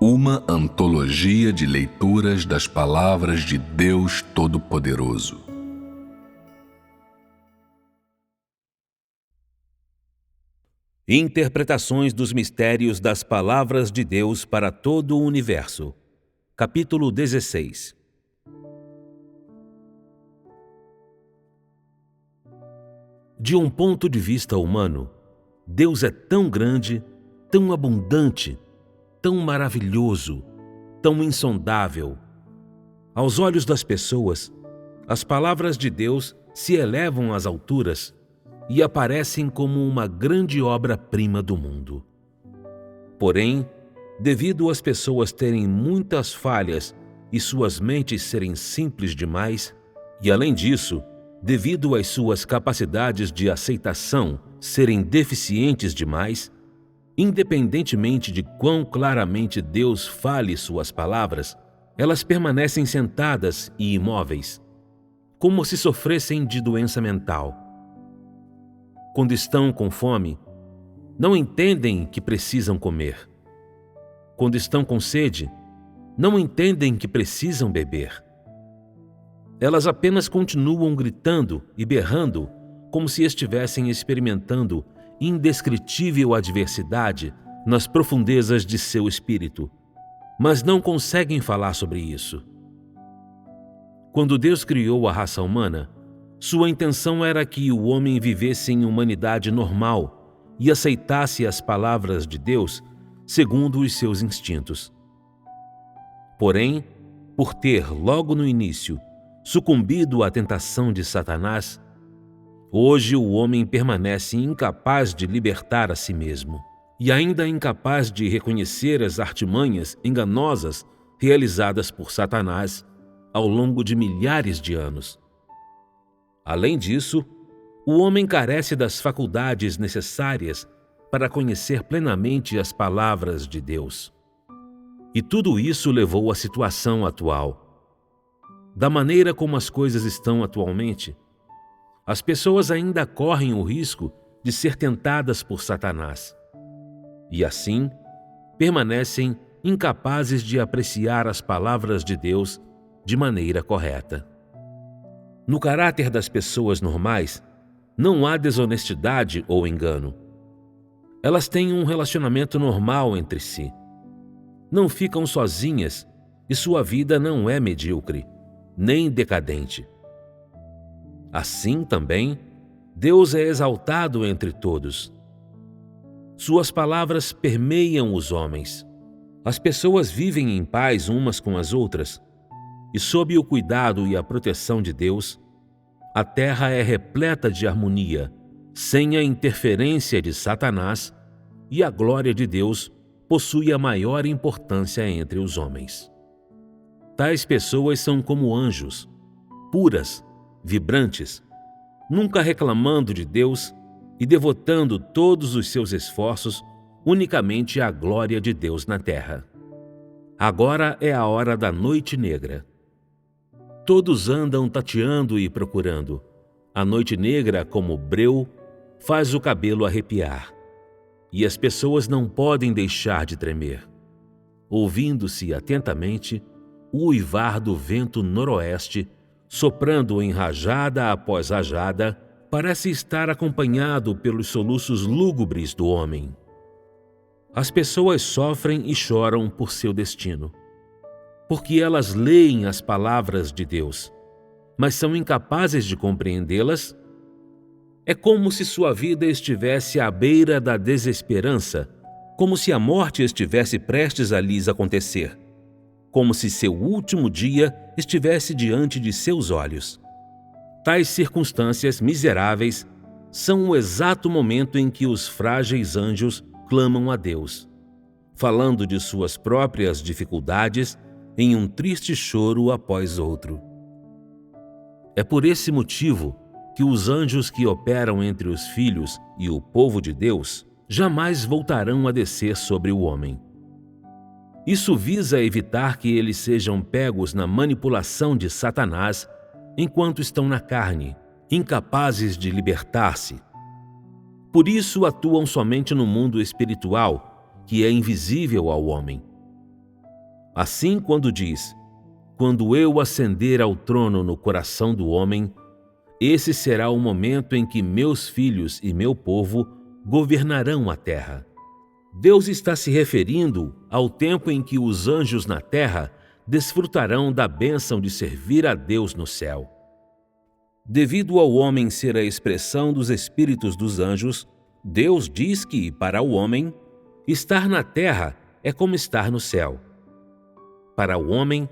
Uma antologia de leituras das palavras de Deus Todo-Poderoso. Interpretações dos mistérios das palavras de Deus para todo o universo. Capítulo 16. De um ponto de vista humano, Deus é tão grande, tão abundante, tão maravilhoso, tão insondável. Aos olhos das pessoas, as palavras de Deus se elevam às alturas e aparecem como uma grande obra-prima do mundo. Porém, devido às pessoas terem muitas falhas e suas mentes serem simples demais, e além disso, devido às suas capacidades de aceitação serem deficientes demais, independentemente de quão claramente Deus fale suas palavras, elas permanecem sentadas e imóveis, como se sofressem de doença mental. Quando estão com fome, não entendem que precisam comer. Quando estão com sede, não entendem que precisam beber. Elas apenas continuam gritando e berrando como se estivessem experimentando indescritível adversidade nas profundezas de seu espírito, mas não conseguem falar sobre isso. Quando Deus criou a raça humana, sua intenção era que o homem vivesse em humanidade normal e aceitasse as palavras de Deus segundo os seus instintos. Porém, por ter, logo no início, sucumbido à tentação de Satanás, hoje o homem permanece incapaz de libertar a si mesmo e ainda incapaz de reconhecer as artimanhas enganosas realizadas por Satanás ao longo de milhares de anos. Além disso, o homem carece das faculdades necessárias para conhecer plenamente as palavras de Deus. E tudo isso levou à situação atual. Da maneira como as coisas estão atualmente, as pessoas ainda correm o risco de ser tentadas por Satanás. E assim, permanecem incapazes de apreciar as palavras de Deus de maneira correta. No caráter das pessoas normais, não há desonestidade ou engano. Elas têm um relacionamento normal entre si. Não ficam sozinhas e sua vida não é medíocre, nem decadente. Assim também, Deus é exaltado entre todos. Suas palavras permeiam os homens. As pessoas vivem em paz umas com as outras, e sob o cuidado e a proteção de Deus, a terra é repleta de harmonia, sem a interferência de Satanás, e a glória de Deus possui a maior importância entre os homens. Tais pessoas são como anjos, puras, vibrantes, nunca reclamando de Deus e devotando todos os seus esforços unicamente à glória de Deus na terra. Agora é a hora da noite negra. Todos andam tateando e procurando. A noite negra, como breu, faz o cabelo arrepiar. E as pessoas não podem deixar de tremer, ouvindo-se atentamente o uivar do vento noroeste, soprando em rajada após rajada, parece estar acompanhado pelos soluços lúgubres do homem. As pessoas sofrem e choram por seu destino, porque elas leem as palavras de Deus, mas são incapazes de compreendê-las. É como se sua vida estivesse à beira da desesperança, como se a morte estivesse prestes a lhes acontecer, como se seu último dia estivesse diante de seus olhos. Tais circunstâncias miseráveis são o exato momento em que os frágeis anjos clamam a Deus, falando de suas próprias dificuldades em um triste choro após outro. É por esse motivo que os anjos que operam entre os filhos e o povo de Deus jamais voltarão a descer sobre o homem. Isso visa evitar que eles sejam pegos na manipulação de Satanás enquanto estão na carne, incapazes de libertar-se. Por isso atuam somente no mundo espiritual, que é invisível ao homem. Assim, quando diz: quando eu ascender ao trono no coração do homem, esse será o momento em que meus filhos e meu povo governarão a terra. Deus está se referindo ao tempo em que os anjos na terra desfrutarão da bênção de servir a Deus no céu. Devido ao homem ser a expressão dos espíritos dos anjos, Deus diz que, para o homem, estar na terra é como estar no céu. Para o homem,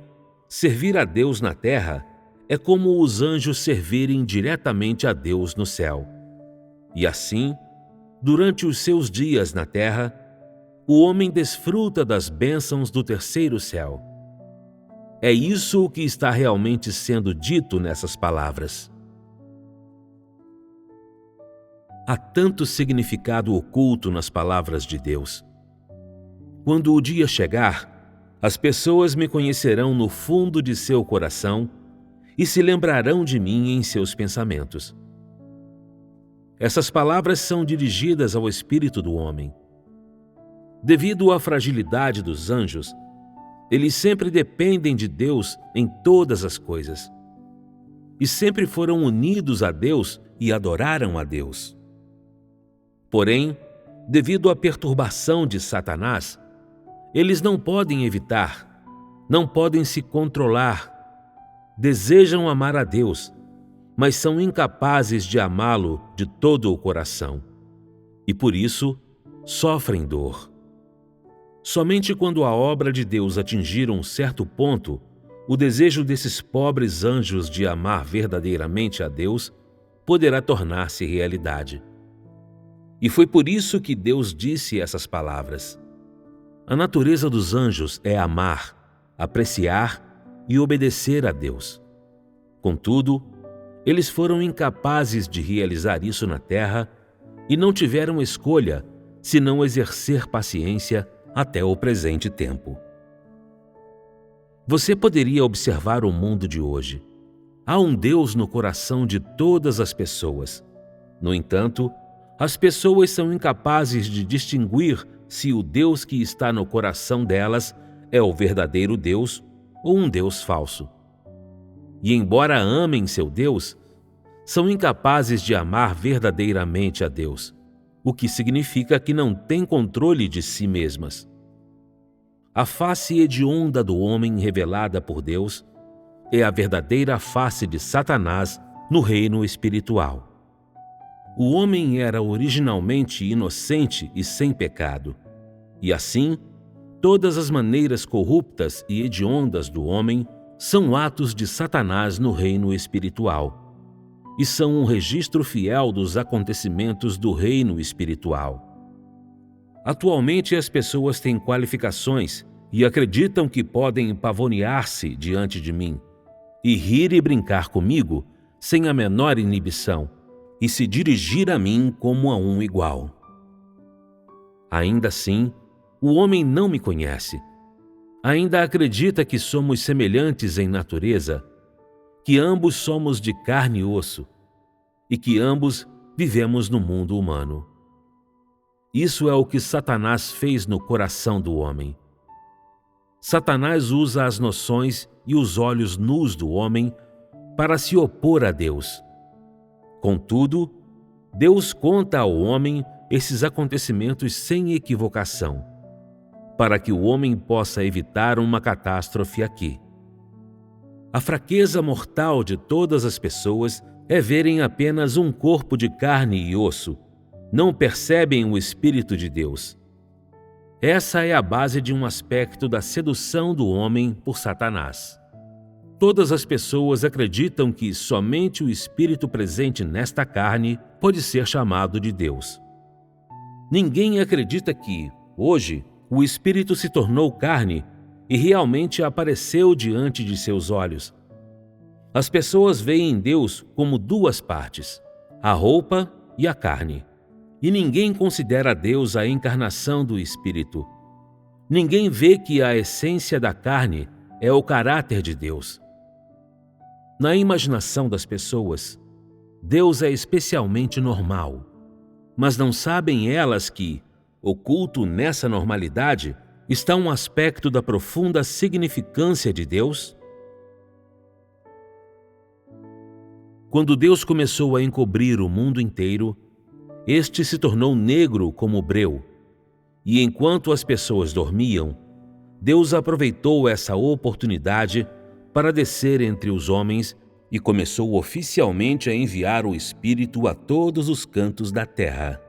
servir a Deus na terra é como os anjos servirem diretamente a Deus no céu. E assim, durante os seus dias na terra, o homem desfruta das bênçãos do terceiro céu. É isso o que está realmente sendo dito nessas palavras. Há tanto significado oculto nas palavras de Deus. Quando o dia chegar, as pessoas me conhecerão no fundo de seu coração e se lembrarão de mim em seus pensamentos. Essas palavras são dirigidas ao espírito do homem. Devido à fragilidade dos anjos, eles sempre dependem de Deus em todas as coisas. E sempre foram unidos a Deus e adoraram a Deus. Porém, devido à perturbação de Satanás, eles não podem evitar, não podem se controlar, desejam amar a Deus, mas são incapazes de amá-lo de todo o coração. E por isso, sofrem dor. Somente quando a obra de Deus atingir um certo ponto, o desejo desses pobres anjos de amar verdadeiramente a Deus poderá tornar-se realidade. E foi por isso que Deus disse essas palavras. A natureza dos anjos é amar, apreciar e obedecer a Deus. Contudo, eles foram incapazes de realizar isso na terra e não tiveram escolha senão exercer paciência até o presente tempo. Você poderia observar o mundo de hoje. Há um Deus no coração de todas as pessoas. No entanto, as pessoas são incapazes de distinguir se o Deus que está no coração delas é o verdadeiro Deus ou um Deus falso. E embora amem seu Deus, são incapazes de amar verdadeiramente a Deus, o que significa que não têm controle de si mesmas. A face hedionda do homem revelada por Deus é a verdadeira face de Satanás no reino espiritual. O homem era originalmente inocente e sem pecado, e assim, todas as maneiras corruptas e hediondas do homem são atos de Satanás no reino espiritual, e são um registro fiel dos acontecimentos do reino espiritual. Atualmente as pessoas têm qualificações e acreditam que podem pavonear-se diante de mim, e rir e brincar comigo sem a menor inibição, e se dirigir a mim como a um igual. Ainda assim, o homem não me conhece. Ainda acredita que somos semelhantes em natureza, que ambos somos de carne e osso, e que ambos vivemos no mundo humano. Isso é o que Satanás fez no coração do homem. Satanás usa as noções e os olhos nus do homem para se opor a Deus. Contudo, Deus conta ao homem esses acontecimentos sem equivocação, para que o homem possa evitar uma catástrofe aqui. A fraqueza mortal de todas as pessoas é verem apenas um corpo de carne e osso, não percebem o Espírito de Deus. Essa é a base de um aspecto da sedução do homem por Satanás. Todas as pessoas acreditam que somente o Espírito presente nesta carne pode ser chamado de Deus. Ninguém acredita que, hoje, o Espírito se tornou carne e realmente apareceu diante de seus olhos. As pessoas veem Deus como duas partes, a roupa e a carne. E ninguém considera Deus a encarnação do Espírito. Ninguém vê que a essência da carne é o caráter de Deus. Na imaginação das pessoas, Deus é especialmente normal, mas não sabem elas que, oculto nessa normalidade, está um aspecto da profunda significância de Deus? Quando Deus começou a encobrir o mundo inteiro, este se tornou negro como o breu, e enquanto as pessoas dormiam, Deus aproveitou essa oportunidade para descer entre os homens e começou oficialmente a enviar o Espírito a todos os cantos da terra,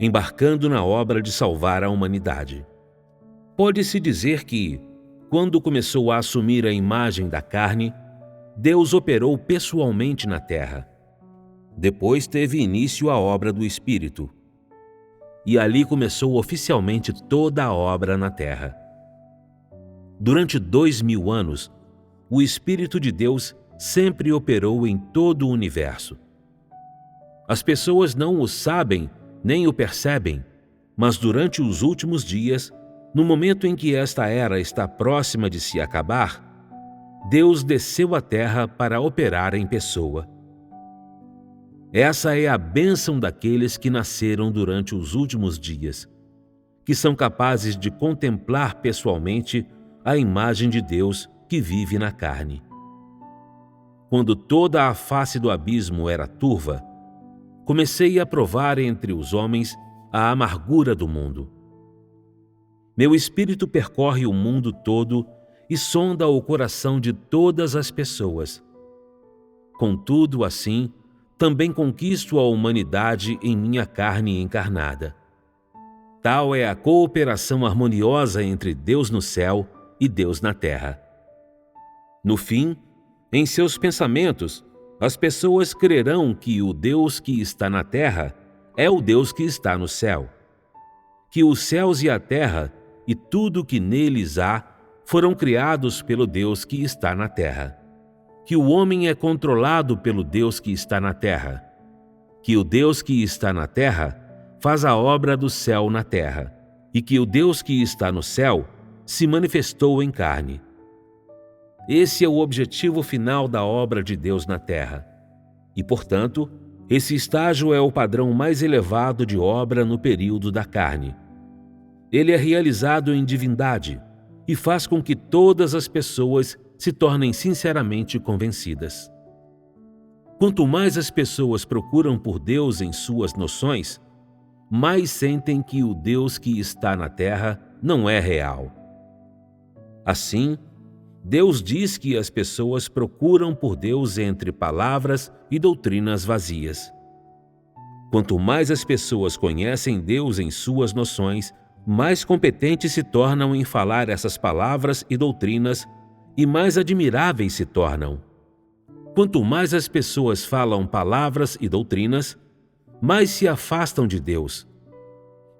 embarcando na obra de salvar a humanidade. Pode-se dizer que, quando começou a assumir a imagem da carne, Deus operou pessoalmente na terra. Depois teve início a obra do Espírito, e ali começou oficialmente toda a obra na terra. Durante 2000 anos, o Espírito de Deus sempre operou em todo o universo. As pessoas não o sabem nem o percebem, mas durante os últimos dias, no momento em que esta era está próxima de se acabar, Deus desceu à terra para operar em pessoa. Essa é a bênção daqueles que nasceram durante os últimos dias, que são capazes de contemplar pessoalmente a imagem de Deus que vive na carne. Quando toda a face do abismo era turva, comecei a provar entre os homens a amargura do mundo. Meu espírito percorre o mundo todo e sonda o coração de todas as pessoas. Contudo, assim, também conquisto a humanidade em minha carne encarnada. Tal é a cooperação harmoniosa entre Deus no céu e Deus na terra. No fim, em seus pensamentos, as pessoas crerão que o Deus que está na terra é o Deus que está no céu, que os céus e a terra e tudo que neles há foram criados pelo Deus que está na terra, que o homem é controlado pelo Deus que está na terra, que o Deus que está na terra faz a obra do céu na terra, e que o Deus que está no céu se manifestou em carne. Esse é o objetivo final da obra de Deus na terra, e, portanto, esse estágio é o padrão mais elevado de obra no período da carne. Ele é realizado em divindade e faz com que todas as pessoas se tornem sinceramente convencidas. Quanto mais as pessoas procuram por Deus em suas noções, mais sentem que o Deus que está na terra não é real. Assim, Deus diz que as pessoas procuram por Deus entre palavras e doutrinas vazias. Quanto mais as pessoas conhecem Deus em suas noções, mais competentes se tornam em falar essas palavras e doutrinas e mais admiráveis se tornam. Quanto mais as pessoas falam palavras e doutrinas, mais se afastam de Deus,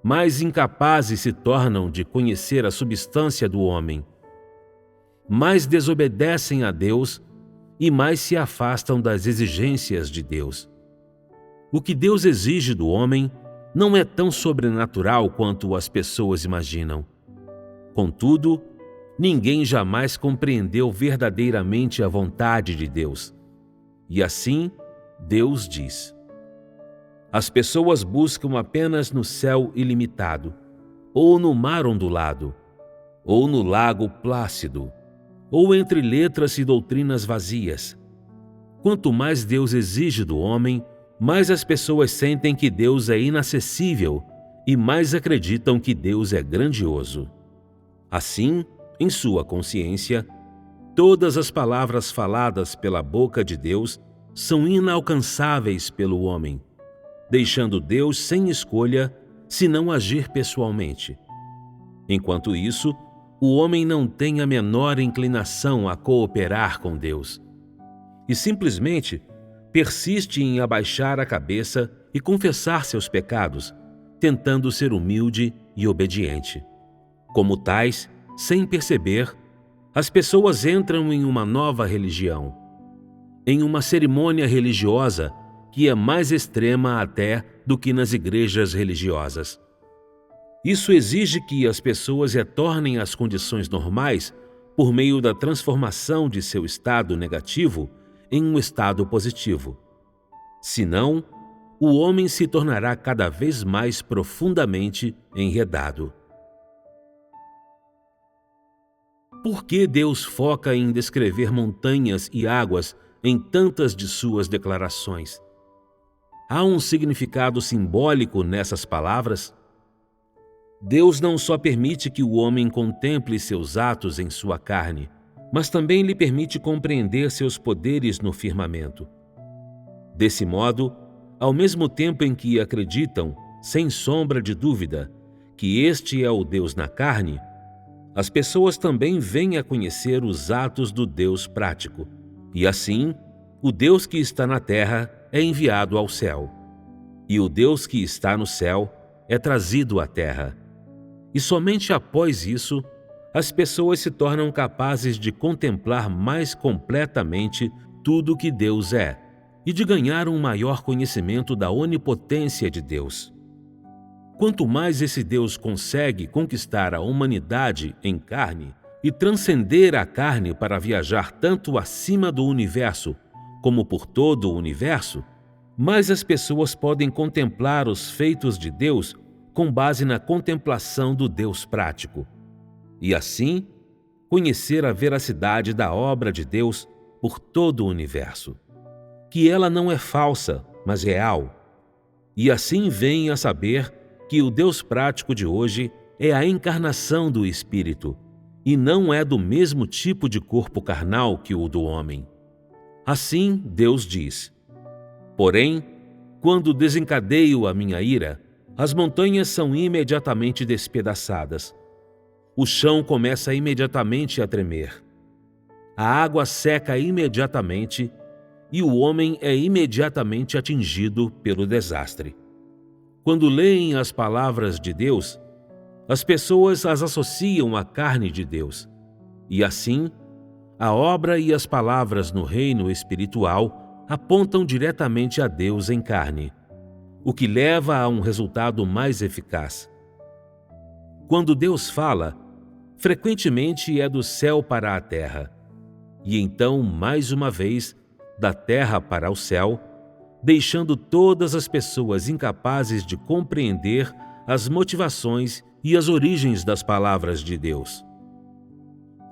mais incapazes se tornam de conhecer a substância do homem, mais desobedecem a Deus e mais se afastam das exigências de Deus. O que Deus exige do homem não é tão sobrenatural quanto as pessoas imaginam. Contudo, ninguém jamais compreendeu verdadeiramente a vontade de Deus. E assim, Deus diz: as pessoas buscam apenas no céu ilimitado, ou no mar ondulado, ou no lago plácido, ou entre letras e doutrinas vazias. Quanto mais Deus exige do homem, mais as pessoas sentem que Deus é inacessível e mais acreditam que Deus é grandioso. Assim, em sua consciência, todas as palavras faladas pela boca de Deus são inalcançáveis pelo homem, deixando Deus sem escolha se não agir pessoalmente. Enquanto isso, o homem não tem a menor inclinação a cooperar com Deus e simplesmente persiste em abaixar a cabeça e confessar seus pecados, tentando ser humilde e obediente. Como tais, sem perceber, as pessoas entram em uma nova religião, em uma cerimônia religiosa que é mais extrema até do que nas igrejas religiosas. Isso exige que as pessoas retornem às condições normais por meio da transformação de seu estado negativo em um estado positivo. Senão, o homem se tornará cada vez mais profundamente enredado. Por que Deus foca em descrever montanhas e águas em tantas de suas declarações? Há um significado simbólico nessas palavras? Deus não só permite que o homem contemple seus atos em sua carne, mas também lhe permite compreender seus poderes no firmamento. Desse modo, ao mesmo tempo em que acreditam, sem sombra de dúvida, que este é o Deus na carne, as pessoas também vêm a conhecer os atos do Deus prático. E assim, o Deus que está na terra é enviado ao céu, e o Deus que está no céu é trazido à terra. E somente após isso, as pessoas se tornam capazes de contemplar mais completamente tudo o que Deus é e de ganhar um maior conhecimento da onipotência de Deus. Quanto mais esse Deus consegue conquistar a humanidade em carne e transcender a carne para viajar tanto acima do universo como por todo o universo, mais as pessoas podem contemplar os feitos de Deus com base na contemplação do Deus prático. E assim, conhecer a veracidade da obra de Deus por todo o universo. Que ela não é falsa, mas real. E assim vêm a saber que o Deus prático de hoje é a encarnação do Espírito, e não é do mesmo tipo de corpo carnal que o do homem. Assim, Deus diz: porém, quando desencadeio a minha ira, as montanhas são imediatamente despedaçadas. O chão começa imediatamente a tremer. A água seca imediatamente e o homem é imediatamente atingido pelo desastre. Quando leem as palavras de Deus, as pessoas as associam à carne de Deus. E assim, a obra e as palavras no reino espiritual apontam diretamente a Deus em carne, o que leva a um resultado mais eficaz. Quando Deus fala, frequentemente é do céu para a terra, e então, mais uma vez, da terra para o céu, deixando todas as pessoas incapazes de compreender as motivações e as origens das palavras de Deus.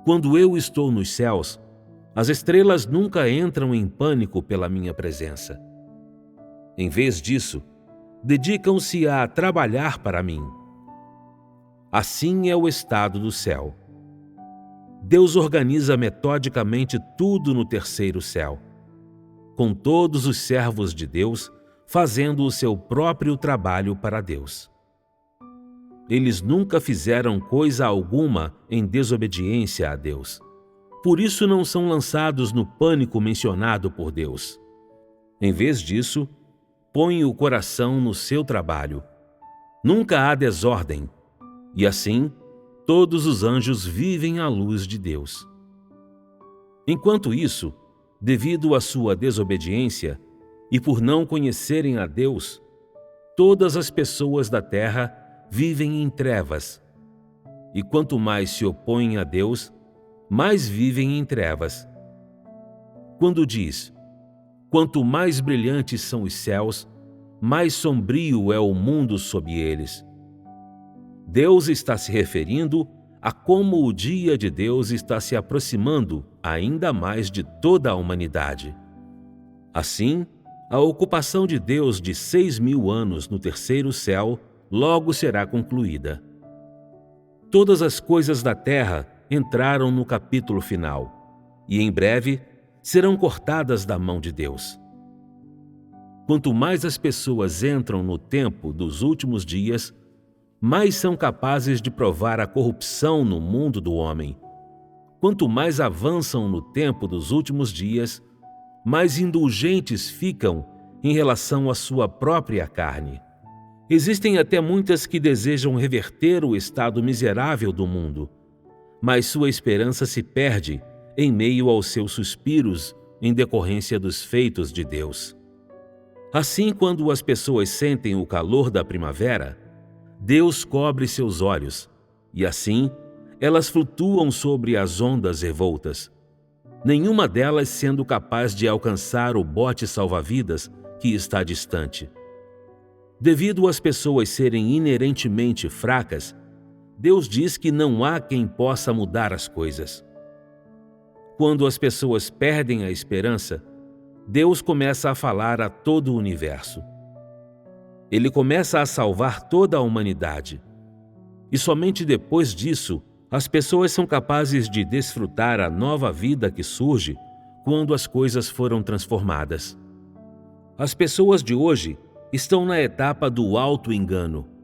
Quando eu estou nos céus, as estrelas nunca entram em pânico pela minha presença. Em vez disso, dedicam-se a trabalhar para mim. Assim é o estado do céu. Deus organiza metodicamente tudo no terceiro céu, com todos os servos de Deus fazendo o seu próprio trabalho para Deus. Eles nunca fizeram coisa alguma em desobediência a Deus. Por isso não são lançados no pânico mencionado por Deus. Em vez disso, põem o coração no seu trabalho. Nunca há desordem, e assim, todos os anjos vivem à luz de Deus. Enquanto isso, devido à sua desobediência e por não conhecerem a Deus, todas as pessoas da terra vivem em trevas. E quanto mais se opõem a Deus, mais vivem em trevas. Quando diz: quanto mais brilhantes são os céus, mais sombrio é o mundo sob eles. Deus está se referindo a como o dia de Deus está se aproximando ainda mais de toda a humanidade. Assim, a ocupação de Deus de 6.000 anos no terceiro céu logo será concluída. Todas as coisas da terra entraram no capítulo final, e em breve serão cortadas da mão de Deus. Quanto mais as pessoas entram no tempo dos últimos dias, mais são capazes de provar a corrupção no mundo do homem. Quanto mais avançam no tempo dos últimos dias, mais indulgentes ficam em relação à sua própria carne. Existem até muitas que desejam reverter o estado miserável do mundo, mas sua esperança se perde em meio aos seus suspiros em decorrência dos feitos de Deus. Assim, quando as pessoas sentem o calor da primavera, Deus cobre seus olhos, e assim elas flutuam sobre as ondas revoltas, nenhuma delas sendo capaz de alcançar o bote salva-vidas que está distante. Devido às pessoas serem inerentemente fracas, Deus diz que não há quem possa mudar as coisas. Quando as pessoas perdem a esperança, Deus começa a falar a todo o universo. Ele começa a salvar toda a humanidade. E somente depois disso, as pessoas são capazes de desfrutar a nova vida que surge quando as coisas foram transformadas. As pessoas de hoje estão na etapa do auto-engano,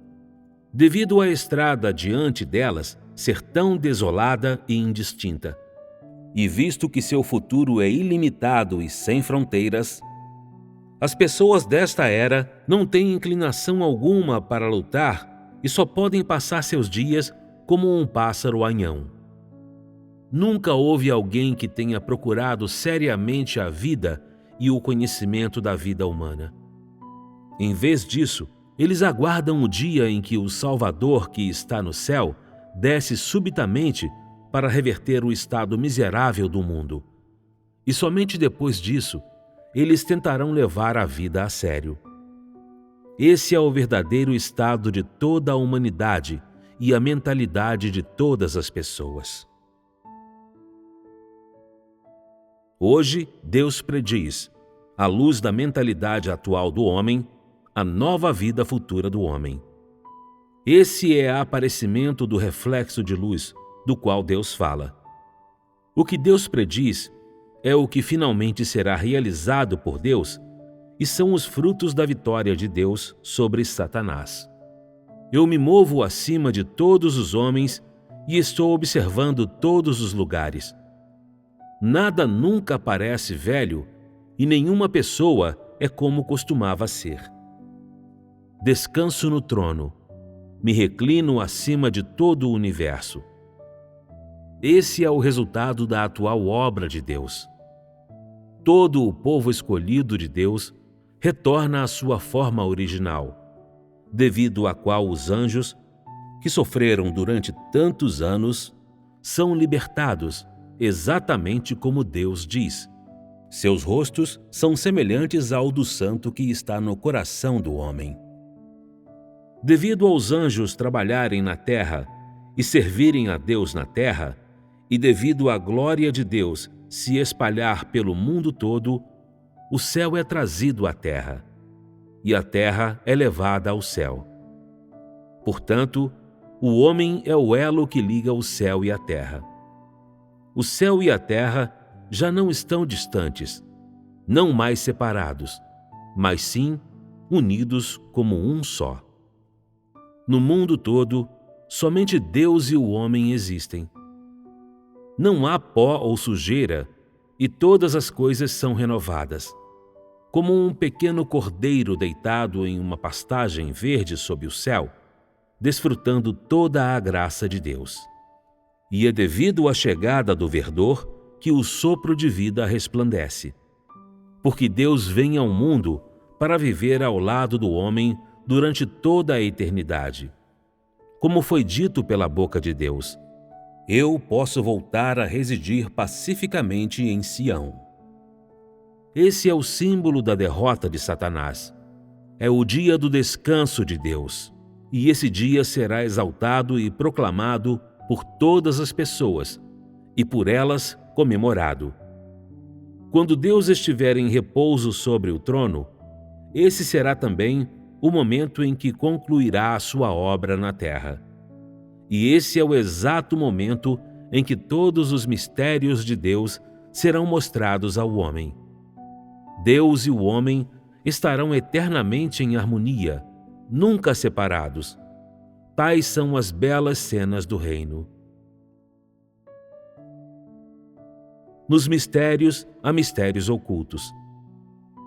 devido à estrada diante delas ser tão desolada e indistinta. E visto que seu futuro é ilimitado e sem fronteiras, as pessoas desta era não têm inclinação alguma para lutar e só podem passar seus dias como um pássaro anhão. Nunca houve alguém que tenha procurado seriamente a vida e o conhecimento da vida humana. Em vez disso, eles aguardam o dia em que o Salvador que está no céu desce subitamente para reverter o estado miserável do mundo. E somente depois disso, eles tentarão levar a vida a sério. Esse é o verdadeiro estado de toda a humanidade e a mentalidade de todas as pessoas. Hoje, Deus prediz, à luz da mentalidade atual do homem, a nova vida futura do homem. Esse é o aparecimento do reflexo de luz do qual Deus fala. O que Deus prediz é o que finalmente será realizado por Deus e são os frutos da vitória de Deus sobre Satanás. Eu me movo acima de todos os homens e estou observando todos os lugares. Nada nunca parece velho e nenhuma pessoa é como costumava ser. Descanso no trono, me reclino acima de todo o universo. Esse é o resultado da atual obra de Deus. Todo o povo escolhido de Deus retorna à sua forma original, devido à qual os anjos, que sofreram durante tantos anos, são libertados, exatamente como Deus diz. Seus rostos são semelhantes ao do santo que está no coração do homem. Devido aos anjos trabalharem na terra e servirem a Deus na terra, e devido à glória de Deus se espalhar pelo mundo todo, o céu é trazido à terra, e a terra é levada ao céu. Portanto, o homem é o elo que liga o céu e a terra. O céu e a terra já não estão distantes, não mais separados, mas sim unidos como um só. No mundo todo, somente Deus e o homem existem. Não há pó ou sujeira, e todas as coisas são renovadas. Como um pequeno cordeiro deitado em uma pastagem verde sob o céu, desfrutando toda a graça de Deus. E é devido à chegada do verdor que o sopro de vida resplandece. Porque Deus vem ao mundo para viver ao lado do homem durante toda a eternidade. Como foi dito pela boca de Deus, eu posso voltar a residir pacificamente em Sião. Esse é o símbolo da derrota de Satanás. É o dia do descanso de Deus, e esse dia será exaltado e proclamado por todas as pessoas, e por elas comemorado. Quando Deus estiver em repouso sobre o trono, esse será também o momento em que concluirá a sua obra na terra. E esse é o exato momento em que todos os mistérios de Deus serão mostrados ao homem. Deus e o homem estarão eternamente em harmonia, nunca separados. Tais são as belas cenas do reino. Nos mistérios há mistérios ocultos.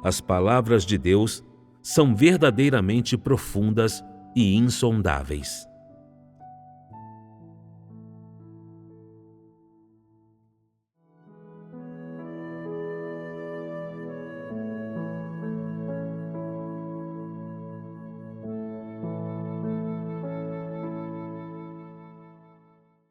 As palavras de Deus são verdadeiramente profundas e insondáveis.